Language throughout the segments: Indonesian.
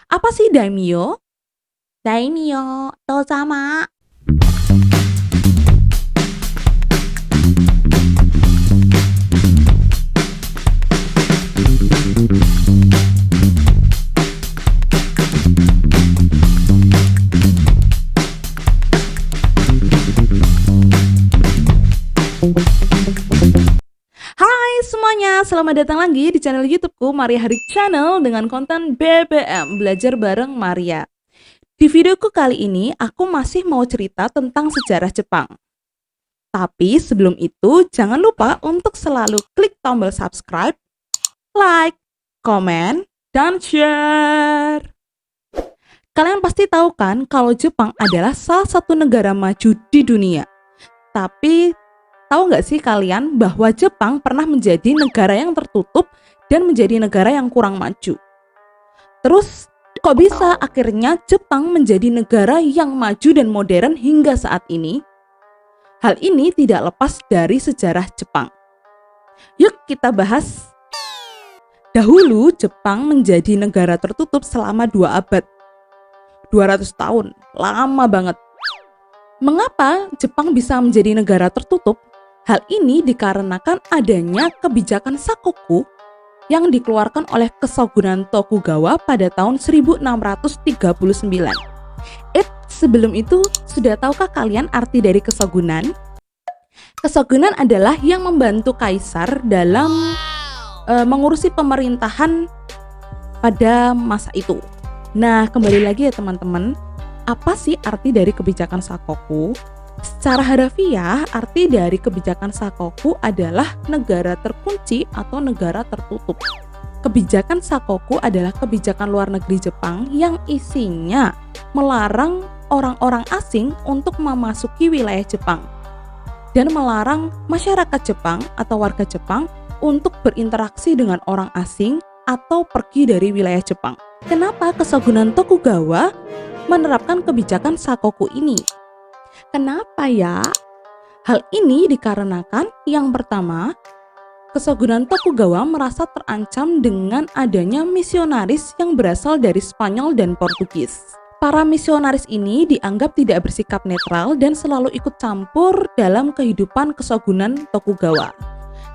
Apa sih daimyo? Daimyo, sama. Hai semuanya, selamat datang lagi di channel YouTubeku Maria Harik Channel dengan konten BBM Belajar Bareng Maria. Di videoku kali ini, aku masih mau cerita tentang sejarah Jepang. Tapi sebelum itu, jangan lupa untuk selalu klik tombol subscribe, like, komen, dan share. Kalian pasti tahu kan kalau Jepang adalah salah satu negara maju di dunia. Tapi tahu nggak sih kalian bahwa Jepang pernah menjadi negara yang tertutup dan menjadi negara yang kurang maju? Terus kok bisa akhirnya Jepang menjadi negara yang maju dan modern hingga saat ini? Hal ini tidak lepas dari sejarah Jepang. Yuk kita bahas. Dahulu Jepang menjadi negara tertutup selama 2 abad. 200 tahun, lama banget. Mengapa Jepang bisa menjadi negara tertutup? Hal ini dikarenakan adanya kebijakan Sakoku yang dikeluarkan oleh Kesogunan Tokugawa pada tahun 1639. Sebelum itu, sudah tahukah kalian arti dari kesogunan? Kesogunan adalah yang membantu kaisar dalam mengurusi pemerintahan pada masa itu. Nah, kembali lagi ya teman-teman, apa sih arti dari kebijakan Sakoku? Secara harafiah, arti dari kebijakan Sakoku adalah negara terkunci atau negara tertutup. Kebijakan Sakoku adalah kebijakan luar negeri Jepang yang isinya melarang orang-orang asing untuk memasuki wilayah Jepang dan melarang masyarakat Jepang atau warga Jepang untuk berinteraksi dengan orang asing atau pergi dari wilayah Jepang. Kenapa Kesogunan Tokugawa menerapkan kebijakan Sakoku ini? Kenapa ya? Hal ini dikarenakan yang pertama, Kesogunan Tokugawa merasa terancam dengan adanya misionaris yang berasal dari Spanyol dan Portugis. Para misionaris ini dianggap tidak bersikap netral dan selalu ikut campur dalam kehidupan Kesogunan Tokugawa.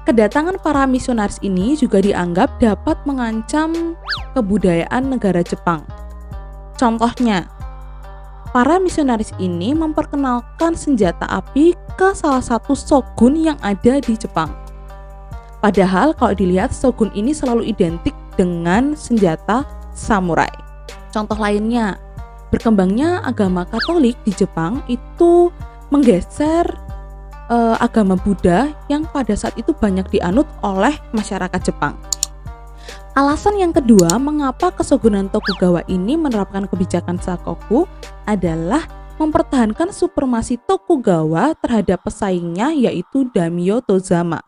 Kedatangan para misionaris ini juga dianggap dapat mengancam kebudayaan negara Jepang. Contohnya, para misionaris ini memperkenalkan senjata api ke salah satu shogun yang ada di Jepang. Padahal kalau dilihat shogun ini selalu identik dengan senjata samurai. Contoh lainnya, berkembangnya agama Katolik di Jepang itu menggeser agama Buddha yang pada saat itu banyak dianut oleh masyarakat Jepang. Alasan yang kedua mengapa Kesogunan Tokugawa ini menerapkan kebijakan Sakoku adalah mempertahankan supremasi Tokugawa terhadap pesaingnya yaitu Daimyo Tozama.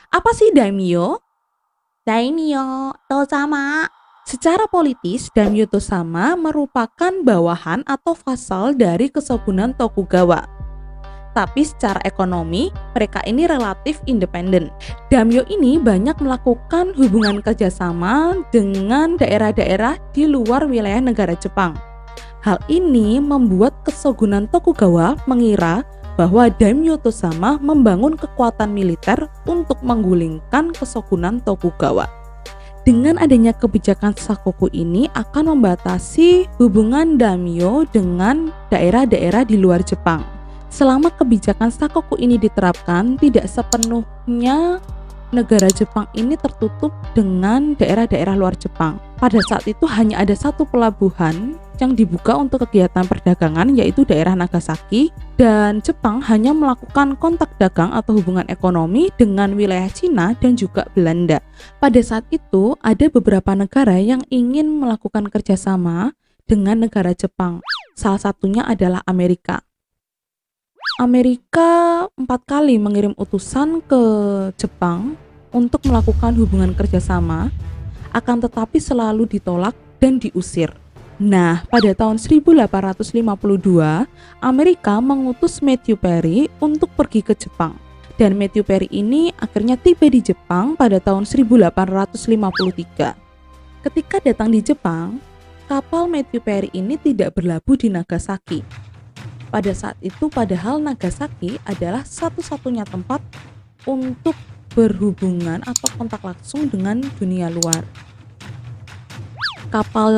Apa sih daimyo? Daimyo Tozama. Secara politis, Daimyo Tozama merupakan bawahan atau vasal dari Kesogunan Tokugawa. Tapi secara ekonomi, mereka ini relatif independen. Daimyo ini banyak melakukan hubungan kerjasama dengan daerah-daerah di luar wilayah negara Jepang. Hal ini membuat Kesogunan Tokugawa mengira bahwa Daimyo Tozama membangun kekuatan militer untuk menggulingkan Kesogunan Tokugawa. Dengan adanya kebijakan Sakoku ini akan membatasi hubungan daimyo dengan daerah-daerah di luar Jepang. Selama kebijakan Sakoku ini diterapkan, tidak sepenuhnya negara Jepang ini tertutup dengan daerah-daerah luar Jepang. Pada saat itu hanya ada satu pelabuhan yang dibuka untuk kegiatan perdagangan yaitu daerah Nagasaki, dan Jepang hanya melakukan kontak dagang atau hubungan ekonomi dengan wilayah Cina dan juga Belanda. Pada saat itu ada beberapa negara yang ingin melakukan kerjasama dengan negara Jepang. Salah satunya adalah Amerika. Amerika 4 kali mengirim utusan ke Jepang untuk melakukan hubungan kerjasama, akan tetapi selalu ditolak dan diusir. Nah, pada tahun 1852, Amerika mengutus Matthew Perry untuk pergi ke Jepang. Dan Matthew Perry ini akhirnya tiba di Jepang pada tahun 1853. Ketika datang di Jepang, Kapal Matthew Perry ini tidak berlabuh di Nagasaki. Pada saat itu padahal Nagasaki adalah satu-satunya tempat untuk berhubungan atau kontak langsung dengan dunia luar. Kapal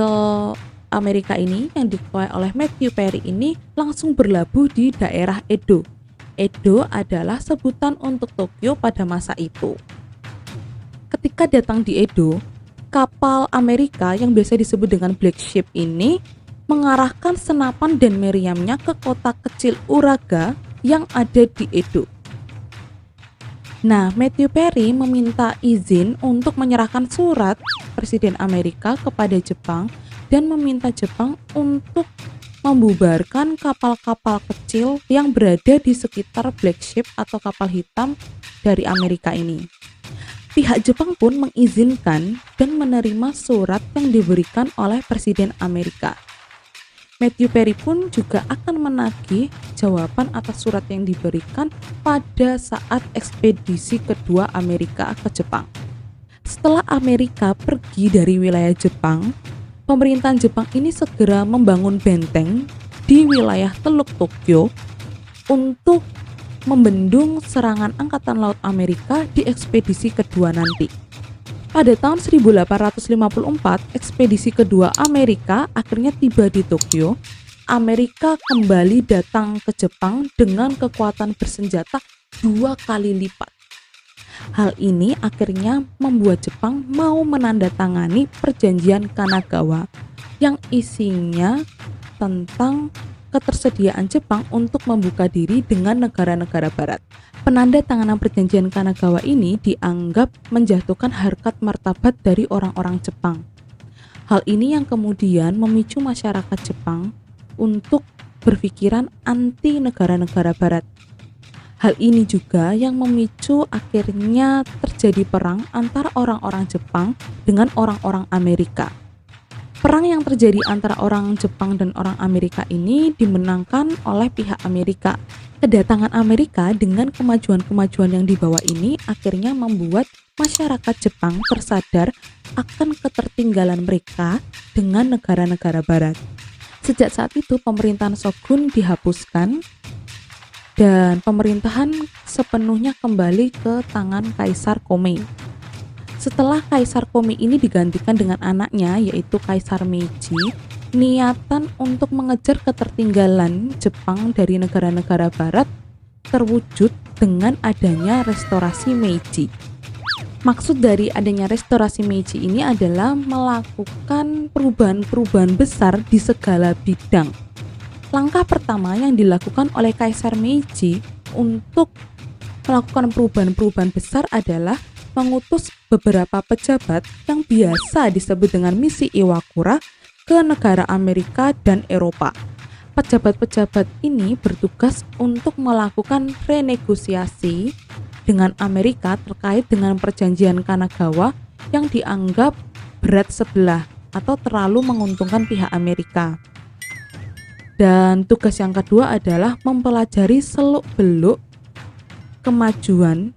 Amerika ini yang dikelola oleh Matthew Perry ini langsung berlabuh di daerah Edo. Edo adalah sebutan untuk Tokyo pada masa itu. Ketika datang di Edo, kapal Amerika yang biasa disebut dengan Black Ship ini mengarahkan senapan dan meriamnya ke kota kecil Uraga yang ada di Edo. Nah, Matthew Perry meminta izin untuk menyerahkan surat Presiden Amerika kepada Jepang dan meminta Jepang untuk membubarkan kapal-kapal kecil yang berada di sekitar Black Ship atau kapal hitam dari Amerika ini. Pihak Jepang pun mengizinkan dan menerima surat yang diberikan oleh Presiden Amerika. Matthew Perry pun juga akan menagih jawaban atas surat yang diberikan pada saat ekspedisi kedua Amerika ke Jepang. Setelah Amerika pergi dari wilayah Jepang, pemerintahan Jepang ini segera membangun benteng di wilayah Teluk Tokyo untuk membendung serangan Angkatan Laut Amerika di ekspedisi kedua nanti. Pada tahun 1854, ekspedisi kedua Amerika akhirnya tiba di Tokyo. Amerika kembali datang ke Jepang dengan kekuatan bersenjata 2 kali lipat. Hal ini akhirnya membuat Jepang mau menandatangani perjanjian Kanagawa yang isinya tentang ketersediaan Jepang untuk membuka diri dengan negara-negara barat. Penandatanganan perjanjian Kanagawa ini dianggap menjatuhkan harkat martabat dari orang-orang Jepang. Hal ini yang kemudian memicu masyarakat Jepang untuk berpikiran anti negara-negara barat. Hal ini juga yang memicu akhirnya terjadi perang antara orang-orang Jepang dengan orang-orang Amerika. Perang yang terjadi antara orang Jepang dan orang Amerika ini dimenangkan oleh pihak Amerika. Kedatangan Amerika dengan kemajuan-kemajuan yang dibawa ini akhirnya membuat masyarakat Jepang tersadar akan ketertinggalan mereka dengan negara-negara barat. Sejak saat itu pemerintahan shogun dihapuskan dan pemerintahan sepenuhnya kembali ke tangan Kaisar Komei. Setelah Kaisar Komei ini digantikan dengan anaknya yaitu Kaisar Meiji, niatan untuk mengejar ketertinggalan Jepang dari negara-negara barat terwujud dengan adanya restorasi Meiji. Maksud dari adanya restorasi Meiji ini adalah melakukan perubahan-perubahan besar di segala bidang. Langkah pertama yang dilakukan oleh Kaisar Meiji untuk melakukan perubahan-perubahan besar adalah mengutus beberapa pejabat yang biasa disebut dengan misi Iwakura ke negara Amerika dan Eropa. Pejabat-pejabat ini bertugas untuk melakukan renegosiasi dengan Amerika terkait dengan perjanjian Kanagawa yang dianggap berat sebelah atau terlalu menguntungkan pihak Amerika. Dan tugas yang kedua adalah mempelajari seluk-beluk kemajuan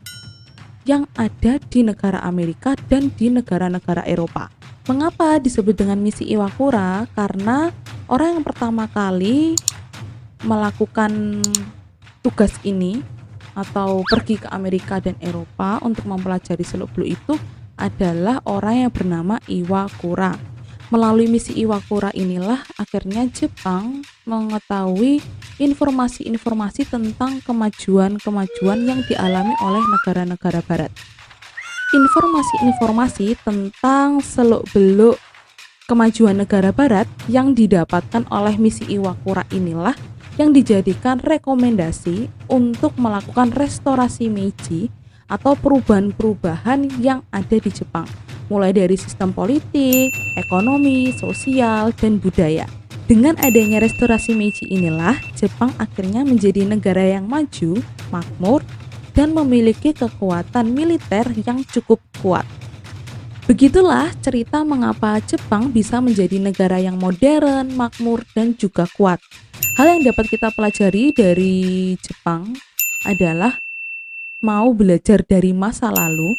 yang ada di negara Amerika dan di negara-negara Eropa. Mengapa disebut dengan misi Iwakura? Karena orang yang pertama kali melakukan tugas ini atau pergi ke Amerika dan Eropa untuk mempelajari seluk-beluk itu adalah orang yang bernama Iwakura. Melalui misi Iwakura inilah akhirnya Jepang mengetahui informasi-informasi tentang kemajuan-kemajuan yang dialami oleh negara-negara barat. Informasi-informasi tentang seluk-beluk kemajuan negara barat yang didapatkan oleh misi Iwakura inilah yang dijadikan rekomendasi untuk melakukan restorasi Meiji atau perubahan-perubahan yang ada di Jepang, mulai dari sistem politik, ekonomi, sosial, dan budaya. Dengan adanya restorasi Meiji inilah Jepang akhirnya menjadi negara yang maju, makmur, dan memiliki kekuatan militer yang cukup kuat. Begitulah cerita mengapa Jepang bisa menjadi negara yang modern, makmur, dan juga kuat. Hal yang dapat kita pelajari dari Jepang adalah mau belajar dari masa lalu,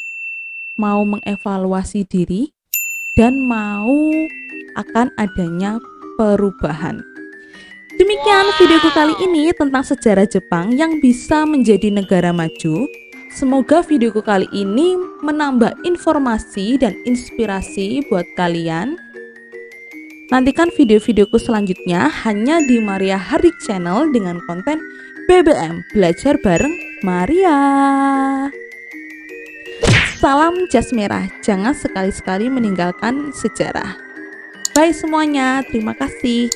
mau mengevaluasi diri, dan mau akan adanya perubahan. Demikian videoku kali ini tentang sejarah Jepang yang bisa menjadi negara maju. Semoga videoku kali ini menambah informasi dan inspirasi buat kalian. Nantikan video-videoku selanjutnya hanya di Maria Harik Channel dengan konten BBM Belajar Bareng Maria. Salam jas merah, jangan sekali-sekali meninggalkan sejarah. Bye semuanya, terima kasih.